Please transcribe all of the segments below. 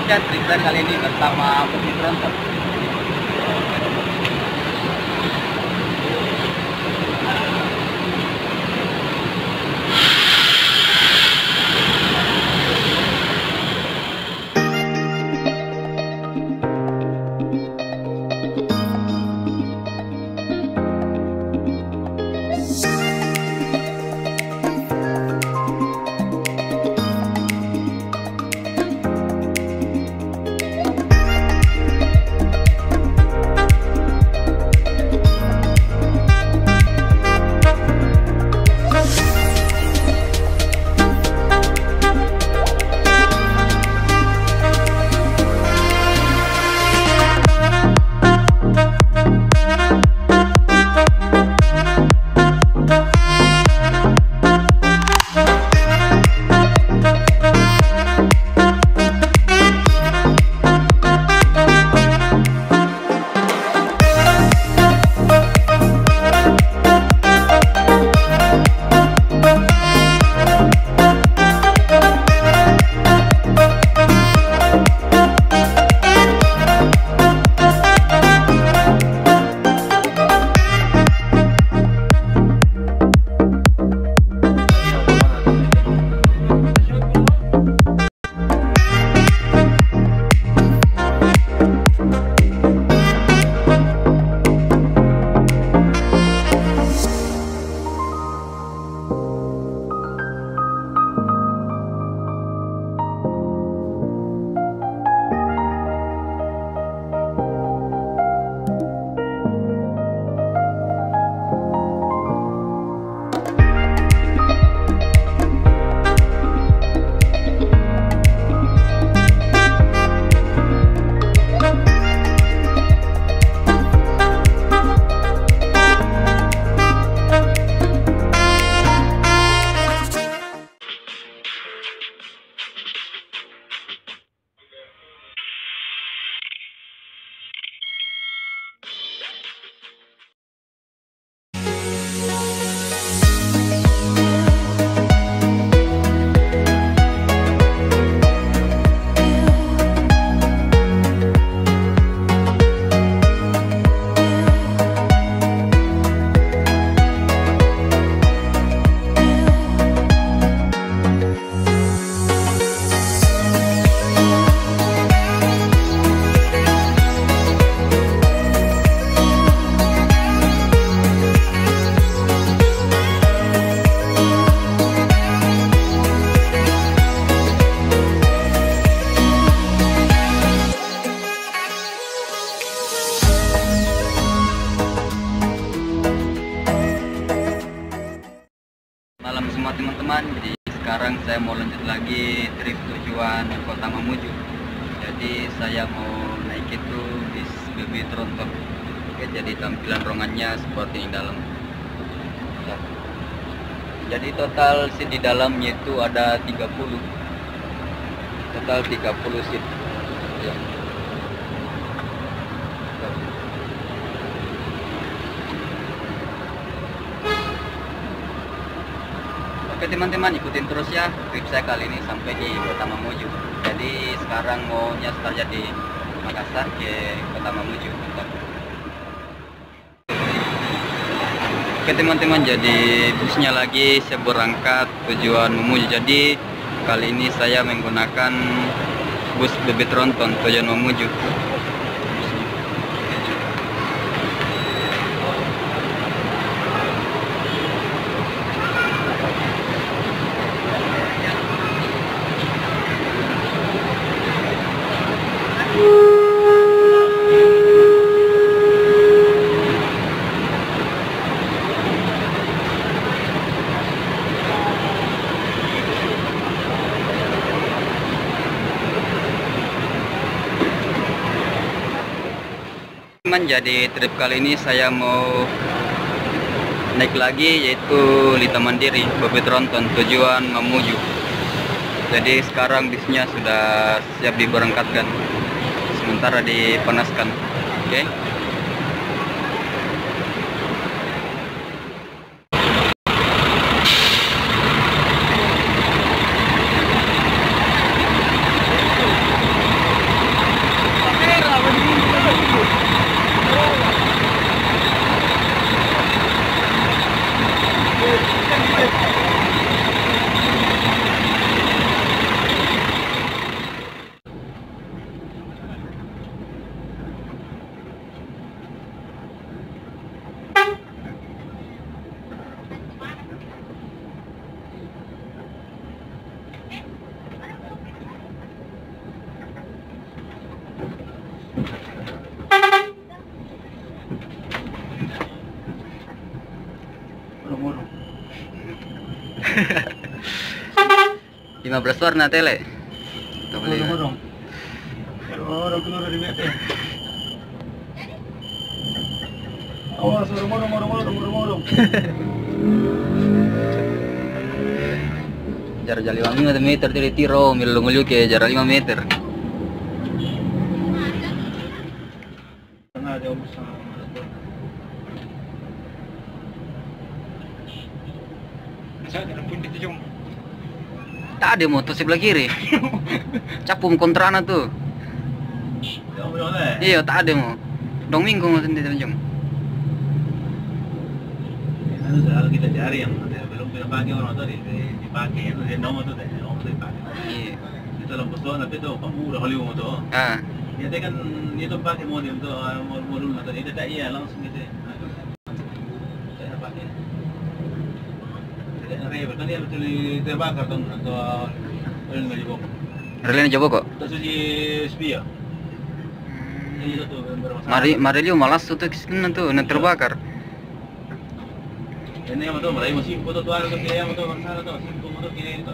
lanjutkan trip saya kali ini bersama Bobby Tronton. Malam semua teman-teman, jadi sekarang saya mau lanjut lagi trip tujuan Kota Mamuju. Jadi saya mau naik itu bis Bobby Tronton. Oke, jadi tampilan ruangannya seperti ini dalam. Ya. Jadi total seat di dalamnya itu ada 30. Total 30 seat. Ya. Oke teman-teman, ikutin terus ya trip saya kali ini sampai di Kota Mamuju. Jadi sekarang mau nyasar di Makassar ke Kota Mamuju. Oke teman-teman, jadi busnya lagi saya berangkat tujuan Mamuju. Jadi kali ini saya menggunakan bus Bobby Tronton tujuan Mamuju. Jadi trip kali ini saya mau naik lagi, yaitu Lita Mandiri Bobby Tronton tujuan Mamuju. Jadi sekarang bisnya sudah siap diberangkatkan, sementara dipanaskan. Oke. 15 warna tele. Kita beli. Orang keluar dari WP. Awas, morong. Jarak 5 meter dari tiro, milung ke jarak 5 meter. Tengah jauh besar. Saya tidak pun itu jom. Tak ada motor sebelah kiri. Capum kontrana tuh. Iya, tak ada mau. Dong minggu mau sendiri jom. Kalau kita cari yang belum punya pakai orang tuh dipakai, itu nomor tuh deh, nomor tuh dipakai. Iya. Itu dalam pesawat tapi itu pemurah Hollywood tuh. Ah. Dia kan itu pakai modem tuh, modul atau itu tak iya langsung gitu. Saya pakai. Tidak ribet kan dia betul terbakar tuh atau relnya nggak jebok. Relnya jebok kok. Terus si spia. Itu tuh bermasalah. Marilio malas tuh tuh terbakar. Ini yang betul, mulai musim foto tuh ada tuh kira yang betul masalah tuh, simpul foto kira itu.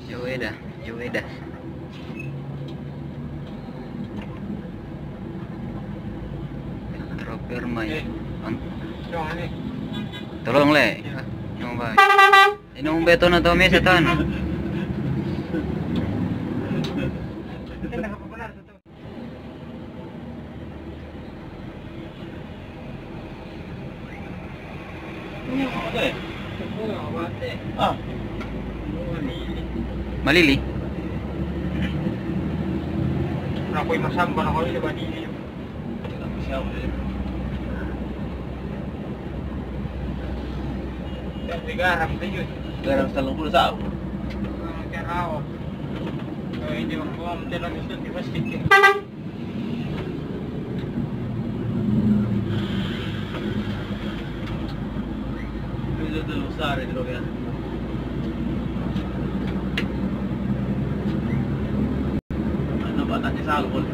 Jauh dah. Permai. Tolong le. Nong bay. Inong beton atau mesa tan. Malili. Ako'y masamba na ko yung badili. Garam din yun. Garam sa lungkul sa ako. Kaya hindi makuha mo talaga gusto di plastic yun. Ito ito usare dito kaya. Ano ba natin sa alcohol?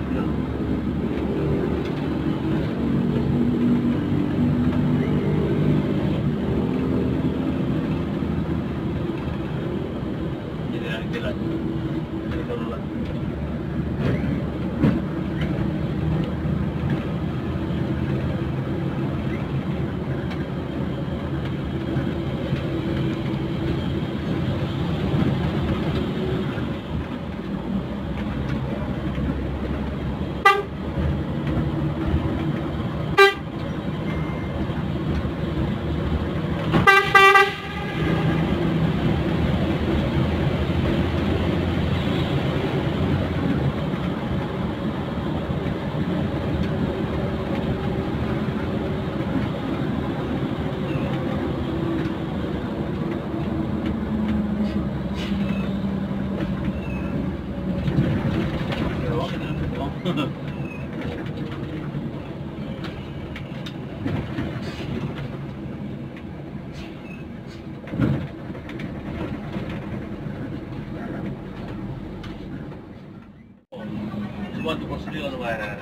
Suatu posisi lo bayar.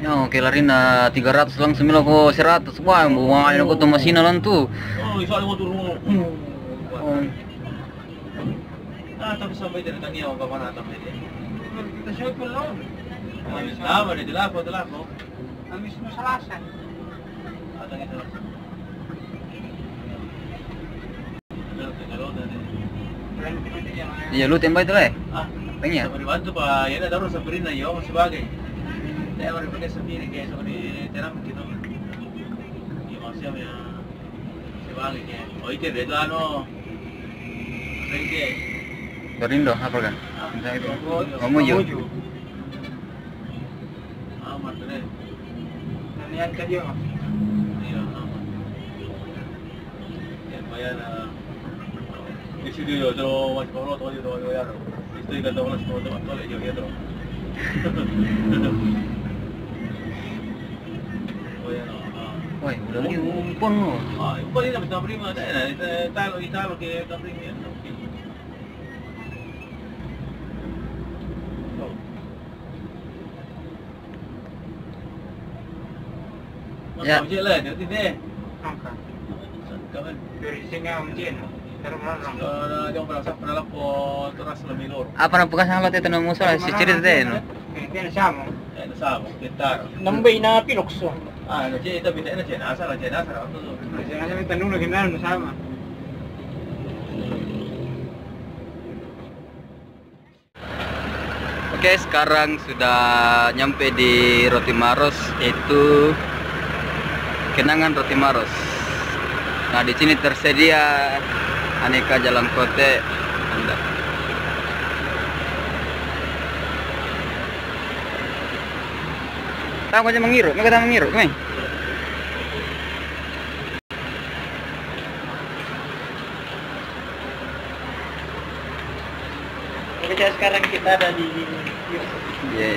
Yo, kelarin na 300 lang semilo ko 100 wah buang ko to masina lang tu. Oh, isa mo tulong. Tapi sampai dari tadi awak mana atau ini? Kita siapa belum? Tahu ada telepon. Habis Selasa. Ada gitu. Iya lu tembak itu le. Pengen. Seperti bantu pak, ya ada harus seperti na yo sebagai. Saya baru pakai sendiri kayak seperti teram gitu. Ya maksudnya sebagai kayak. Oh itu itu ano. Rente. Dorindo apa kan? Entah itu. Mamuju. Amat deh. Niat tadi ya. Iya, amat. Ya bayar di sini yo masih kalau tuh ya. Itu kan orang semua tuh tuh yo ya tuh. Oh ya no. Woi, udah lagi umpon lo. Ah, umpon ini bisa prima deh. Italo che da prima. Ya. Macam je lah, nanti deh. Angka. Kawan. Dari sini mungkin. Terus orang. Dia pernah lapor terus lebih lor. Apa na bukas ang lote tanong mo sa si cerita deh no. Kaya sama. Nasabog, pintar. Nambay na pinokso. Ah, nanti itu beda nanti nasa apa tuh? Saya may tanong na kinala na sama. Oke, sekarang sudah nyampe di Roti Maros, yaitu kenangan Roti Maros. Nah, di sini tersedia aneka jalan kote Anda. Tahu aja mengiru, mereka mengiru, kemana? Oke, sekarang kita ada di Iya.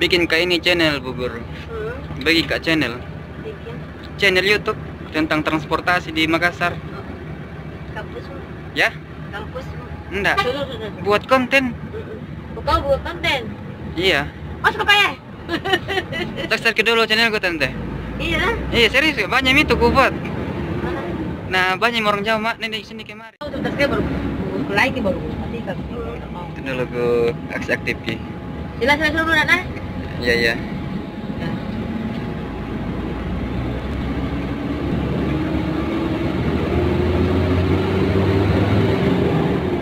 Bikin kayak ini channel bubur. Bagi kak channel. Channel YouTube tentang transportasi di Makassar. Kampus Ya? kampus Enggak. Buat konten. kau buat konten Iya. mas kau payah Subscribe dulu channel gue tante. iya lah Iya serius banyak itu gue buat. mana Nah banyak orang Jawa mak nih di sini kemarin. kau tuh tasnya baru like baru nanti kan Itu dulu gue aktif ki. jelas dulu Nana Iya iya.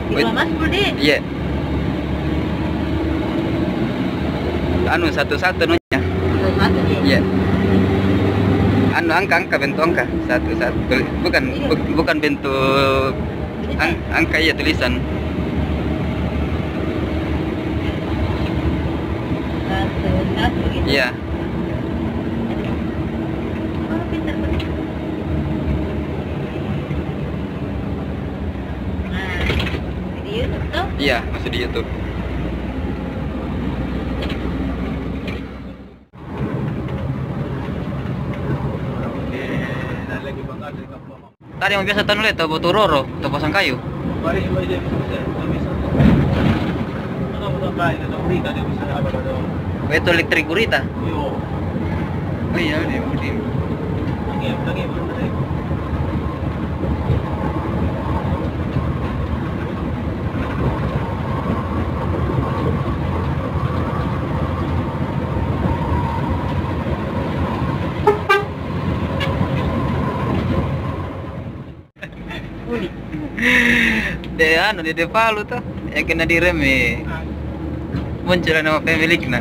di mas Budi Iya. Anu satu-satu nunya. satu nih Iya. Anu angka bentuk angka satu-satu. Bukan bentuk angka ya tulisan. satu gitu Iya. oh pintar bener nah di YouTube tuh Iya masih di YouTube. Lagi bangga dari kampung. Tadi yang biasa tanul itu batu roro, atau pasang kayu. Mari aja bisa. Ano mo ba ina ng Rita di bisa apa ba do? Itu elektrik gurita. Yo. Oh iya di. Lagi mo na rin. De Palu tuh yang kena direm muncul nama pemiliknya.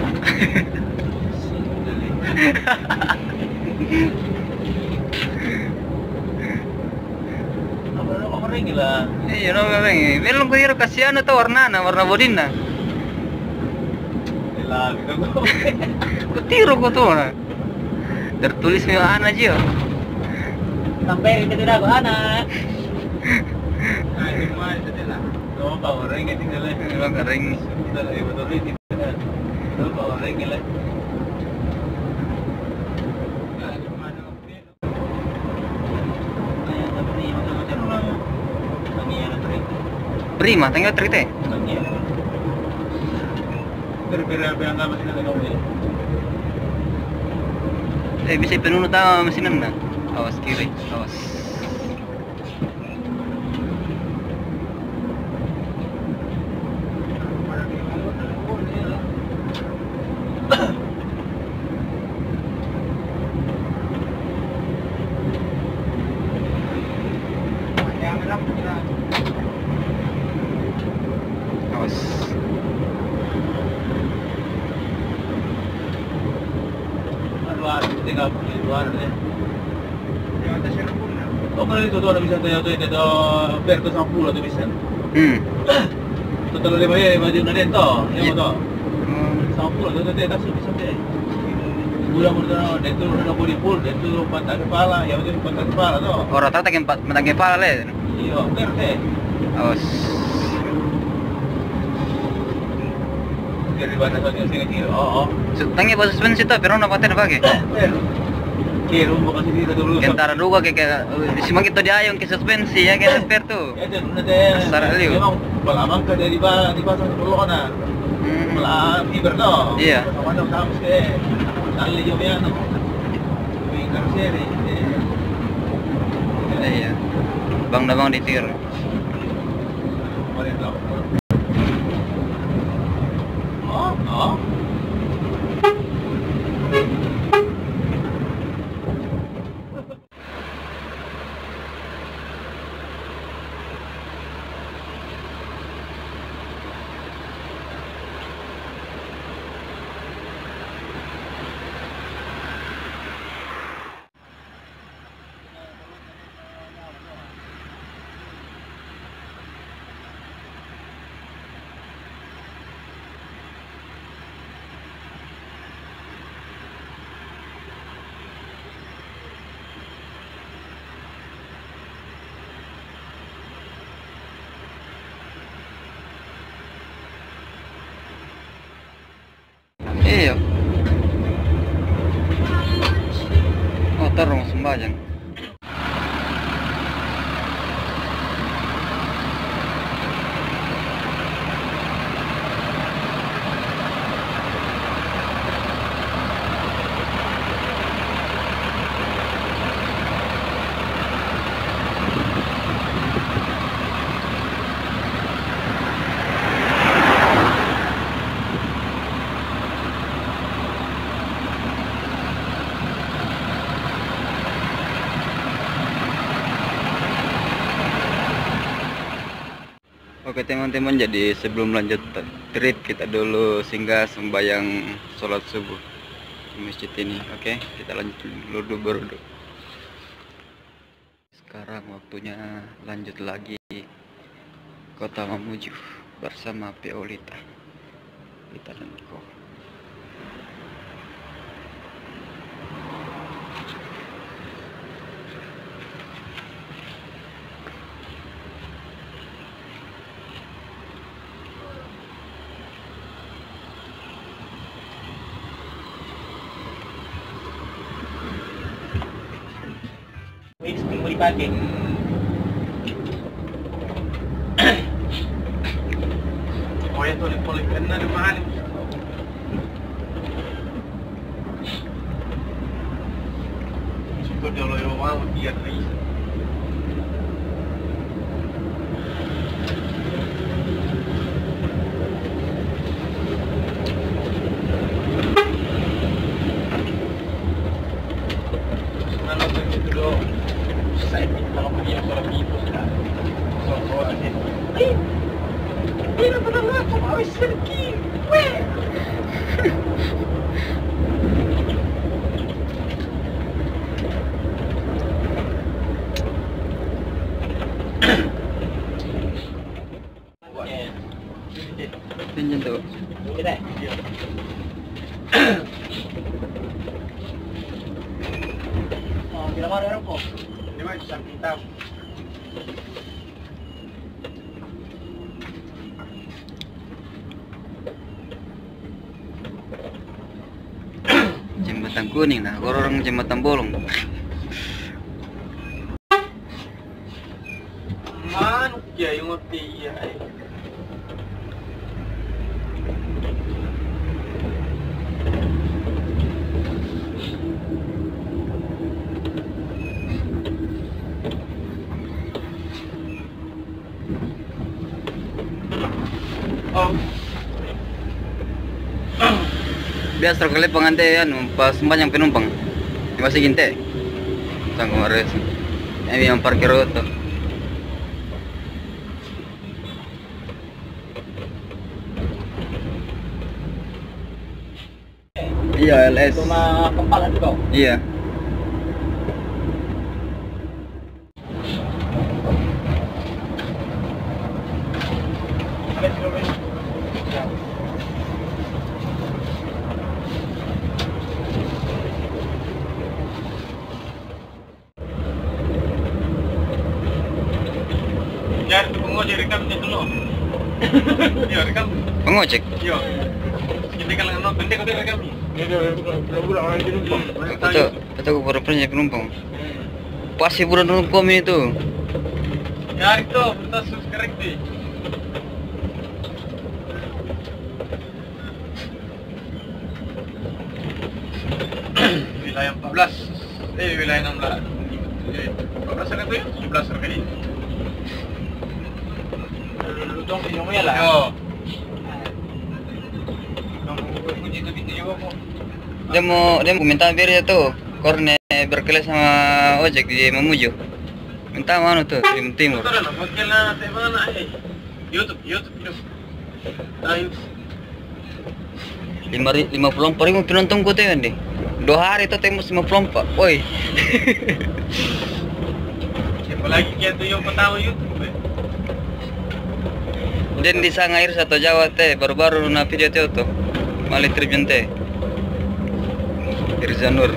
Apa rin gila? Iya no memang. Belum kira kasihan tuh warna bodina. Lagi ko. Kutiru ko tuh. Tertulis mi anak aja. sampai itu dah gua anak Ay, di mo ay sa no pa rin nga tinggal eh. Emang kering. Dala iba to rin. No pa rin gila. Prima, tinggal cerita. Bisa penuh tahu mesinan na. Awas kiri, awas. Awas. Luar, tinggal di luar deh. Oh, kalau itu tuh ada bisa itu Berto sama pulau tuh bisa. Total 5 ya, baju na din to. Yung to. Sa pulo, dito tayo bisa deh. Bulan mo na dito na po di pool, dito patag pala, ya dito patag pala to. Oh, rata-rata matangin pala le. Iyo, perte. Awas. Dari bata sa sini kilo. Oo. So, tangi pa suspense ito, pero napatay na bagay. Pero kiro mo kasi dito dulu. Kentara duga kaya simang ito dia yung kisuspensi ya kaya perto. Ito na din. Sarap liyo. Memang palaman ka di ba sa pulo ka na. Wala fiber to. Iya. Sama na sa kasi. Dali yo yan. May karsere. Iya. Bang na bang ditir. Oh, oh. Iya. Oh, terong sembahyang. Oke teman-teman, jadi sebelum lanjut trip kita dulu singgah sembahyang sholat subuh di masjid ini. Oke, kita lanjut dulu berdoa. Sekarang waktunya lanjut lagi Kota Mamuju bersama Peolita. Kita dan Niko. Wait, minggu pagi. Oh, ito ulit na mahal. Ito dolo yung mga tiyan na isa. Tingnan tuh. Kita. Oh, bila mana orang kok? Ini mah samping tahu. Jembatan Kuning nah, orang Jembatan Bolong. Manuk ya yung tiya ay. Biasa kali pengantin pas banyak penumpang masih ginte sang kemarin ini yang parkir itu Iya, LS. Cuma kepala itu kau. Iya. Jangan tunggu aja rekamnya dulu. Iya, rekam. Pengojek. Iya. Kita kan nggak nonton, dia rekam nih. Kata baru pernah penumpang. Pasti bulan numpang itu. Ya itu, kita subscribe deh. Wilayah 14, wilayah 16. 14 kan itu ya? 17 harga ini. Duduk di rumah lah. Yo. Kunci itu pintu juga mau. Dia mau minta biar dia tuh korne berkelas sama ojek di Mamuju. Minta mana tuh timur. Betul lah, wakilnya mana? YouTube. Ayo. 54.000 penonton ku tuh nih. 2 hari tuh tembus 54. Woi. Siapa lagi gitu yang pertama YouTube? Dan di Sangair satu Jawa teh baru-baru na video tuh Mali Tribun teh Irzanur.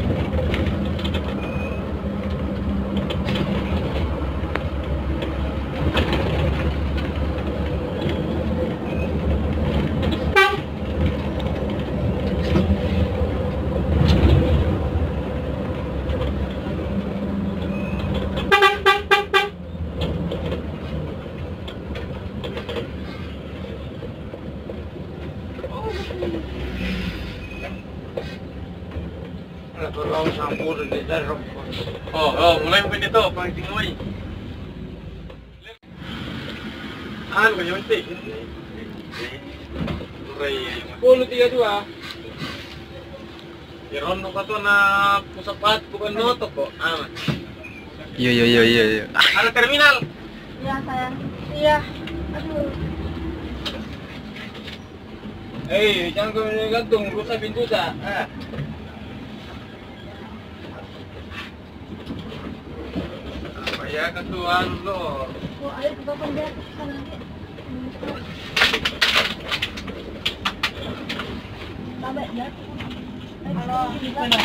Mulai mungkin itu pancing lagi. Kaya mesti. 10.32. Ya rono ka to na pusapat bukan noto kok. Iya. Ada terminal. Iya sayang. Iya. Aduh. Jangan kau gantung, rusak pintu dah. Ya ketuaan lo. Oh, ayo ke bawah dia ke sana. Babak ya. Halo, gimana?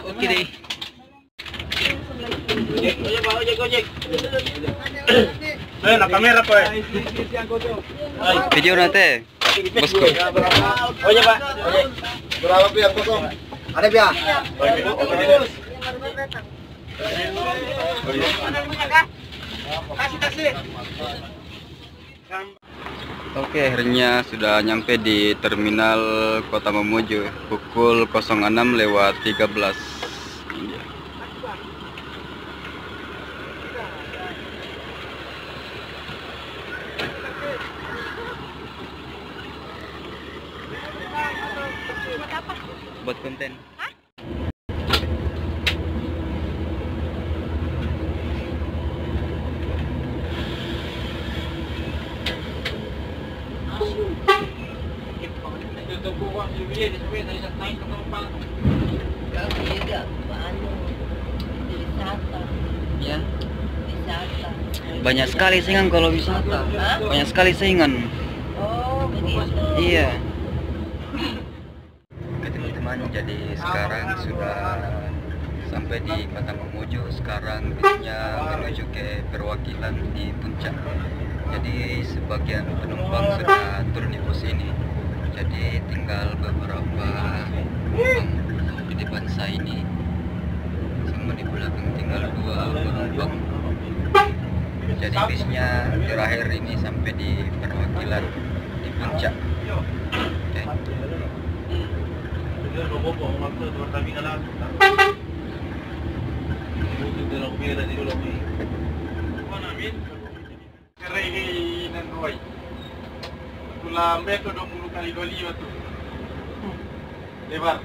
Oke deh. Ojek. Nak kamera ko Video nanti. Bosku. Ojek Pak. Berapa biar kosong? Ada biar. Kasih. Oke, akhirnya sudah nyampe di terminal Kota Mamuju pukul 06:13. Buat konten. Ya. Banyak sekali saingan kalau wisata. Banyak sekali saingan. Oh, begitu. Iya. Oke teman-teman, jadi sekarang sudah sampai di Kota Mamuju. Sekarang bisnya menuju ke perwakilan di Puncak. Jadi sebagian penumpang sudah turun di pos ini. Jadi tinggal beberapa di depan saya ini, sama di belakang tinggal 2 penumpang. Jadi bisnya terakhir ini sampai di perwakilan di Puncak. Oke. Lambe tuh 20 kali 25 tuh. Lebar.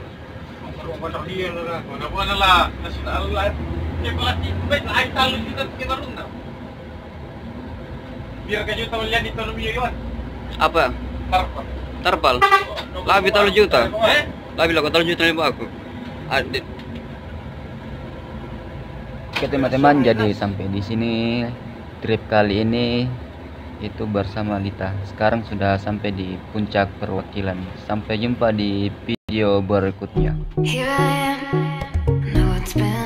Kontrak dia lah. Mana lah. Nasional lah. Ya pelatih baik lah. Kita kita runda. Biar kayu tahu lihat di tahun minggu kan. Apa? Tarpal. Lebih 3 juta. Lebih lah 3 juta nih aku. Adit. Oke teman-teman, jadi sampai di sini trip kali ini itu bersama Lita. Sekarang sudah sampai di puncak perwakilan. Sampai jumpa di video berikutnya. Here I am, know it's been